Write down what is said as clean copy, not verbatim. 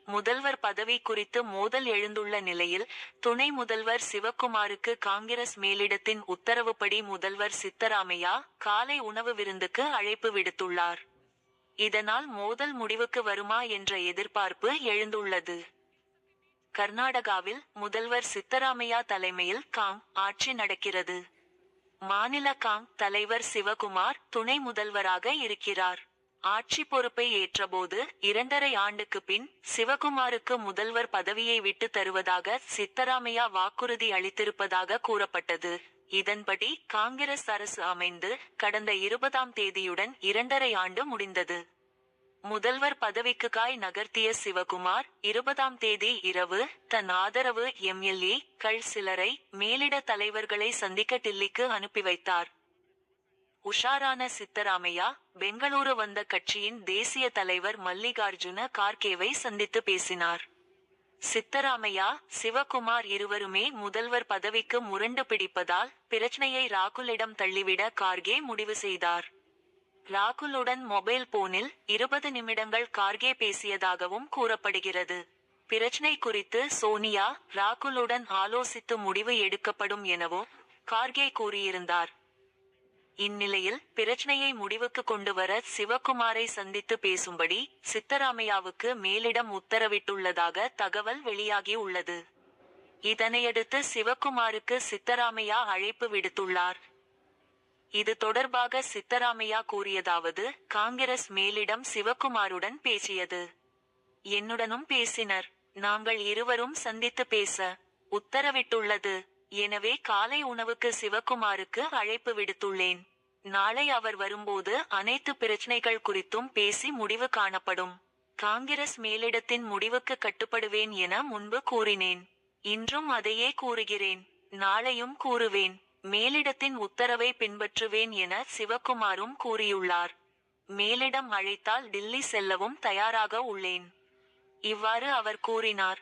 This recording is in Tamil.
முதல்வர் பதவி குறித்து மோதல் எழுந்துள்ள நிலையில் துணை முதல்வர் சிவக்குமாருக்கு காங்கிரஸ் மேலிடத்தின் உத்தரவுப்படி முதல்வர் சித்தராமையா காலை உணவு விருந்துக்கு அழைப்பு விடுத்துள்ளார். இதனால் மோதல் முடிவுக்கு வருமா என்ற எதிர்பார்ப்பு எழுந்துள்ளது. கர்நாடகாவில் முதல்வர் சித்தராமையா தலைமையில் காங் ஆட்சி நடக்கிறது. மாநில காங் தலைவர் சிவகுமார் துணை முதல்வராக இருக்கிறார். ஆட்சி பொறுப்பை ஏற்றபோது 2.5 ஆண்டுக்கு பின் சிவகுமாருக்கு முதல்வர் பதவியை விட்டு தருவதாக சித்தராமையா வாக்குறுதி அளித்திருப்பதாக கூறப்பட்டது. இதன்படி காங்கிரஸ் அரசு அமைந்து கடந்த 20ஆம் தேதியுடன் 2.5 ஆண்டு முடிந்தது. முதல்வர் பதவிக்கு காய் நகர்த்திய சிவகுமார் 20ஆம் தேதி இரவு தன் ஆதரவு எம்எல்ஏ-கள் சிலரை மேலிட தலைவர்களை சந்திக்க டில்லிக்கு அனுப்பி வைத்தார். உஷாரான சித்தராமையா பெங்களூரு வந்த கட்சியின் தேசிய தலைவர் மல்லிகார்ஜுன கார்கேவை சந்தித்து பேசினார். சித்தராமையா சிவகுமார் இருவருமே முதல்வர் பதவிக்கு முரண்டு பிடிப்பதால் பிரச்சனையை ராகுலிடம் தள்ளிவிட கார்கே முடிவு செய்தார். ராகுலுடன் மொபைல் போனில் 20 நிமிடங்கள் கார்கே பேசியதாகவும் கூறப்படுகிறது. பிரச்சனை குறித்து சோனியா ராகுலுடன் ஆலோசித்து முடிவு எடுக்கப்படும் எனவும் கார்கே கூறியிருந்தார். இந்நிலையில் பிரச்சனையை முடிவுக்கு கொண்டு வர சிவகுமாரை சந்தித்து பேசும்படி சித்தராமையாவுக்கு மேலிடம் உத்தரவிட்டுள்ளதாக தகவல் வெளியாகி உள்ளது. இதனையடுத்து சிவகுமாருக்கு சித்தராமையா அழைப்பு விடுத்துள்ளார். இது தொடர்பாக சித்தராமையா கூறியதாவது: காங்கிரஸ் மேலிடம் சிவகுமாருடன் பேசியது. என்னுடனும் பேசினர். நாங்கள் இருவரும் சந்தித்து பேச உத்தரவிட்டுள்ளது. எனவே காலை உணவுக்கு சிவகுமாருக்கு அழைப்பு விடுத்துள்ளேன். நாளை அவர் வரும்போது அனைத்து பிரச்சனைகள் குறித்தும் பேசி முடிவு காணப்படும். காங்கிரஸ் மேலிடத்தின் முடிவுக்கு கட்டுப்படுவேன் என முன்பு கூறினேன். இன்றும் அதையே கூறுகிறேன். நாளையும் கூறுவேன். மேலிடத்தின் உத்தரவை பின்பற்றுவேன் என சிவகுமாரும் கூறியுள்ளார். மேலிடம் அழைத்தால் டில்லி செல்லவும் தயாராக உள்ளேன். இவ்வாறு அவர் கூறினார்.